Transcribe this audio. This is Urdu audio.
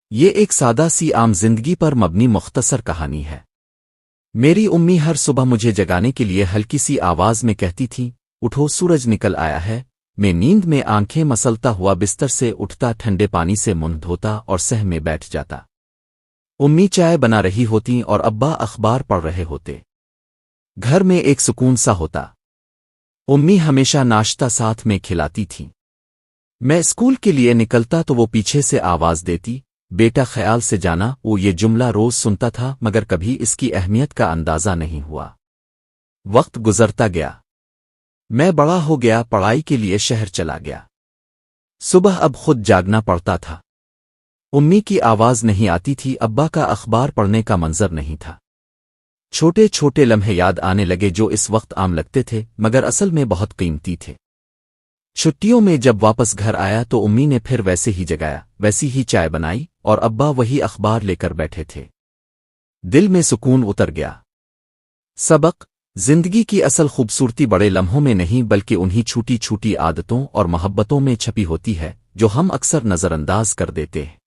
یہ ایک سادہ سی عام زندگی پر مبنی مختصر کہانی ہے۔ میری امی ہر صبح مجھے جگانے کے لیے ہلکی سی آواز میں کہتی تھی، اٹھو سورج نکل آیا ہے۔ میں نیند میں آنکھیں مسلتا ہوا بستر سے اٹھتا، ٹھنڈے پانی سے منہ دھوتا اور سہ میں بیٹھ جاتا۔ امی چائے بنا رہی ہوتی اور ابا اخبار پڑھ رہے ہوتے۔ گھر میں ایک سکون سا ہوتا۔ امی ہمیشہ ناشتہ ساتھ میں کھلاتی تھیں۔ میں اسکول کے لیے نکلتا تو وہ پیچھے سے آواز دیتی، بیٹا خیال سے جانا۔ وہ یہ جملہ روز سنتا تھا مگر کبھی اس کی اہمیت کا اندازہ نہیں ہوا۔ وقت گزرتا گیا۔ میں بڑا ہو گیا، پڑھائی کے لیے شہر چلا گیا۔ صبح اب خود جاگنا پڑتا تھا۔ امی کی آواز نہیں آتی تھی، ابا کا اخبار پڑھنے کا منظر نہیں تھا۔ چھوٹے چھوٹے لمحے یاد آنے لگے جو اس وقت عام لگتے تھے مگر اصل میں بہت قیمتی تھے۔ چھٹیوں میں جب واپس گھر آیا تو امی نے پھر ویسے ہی جگایا، ویسی ہی چائے بنائی اور ابا وہی اخبار لے کر بیٹھے تھے۔ دل میں سکون اتر گیا۔ سبق: زندگی کی اصل خوبصورتی بڑے لمحوں میں نہیں بلکہ انہی چھوٹی چھوٹی عادتوں اور محبتوں میں چھپی ہوتی ہے جو ہم اکثر نظر انداز کر دیتے ہیں۔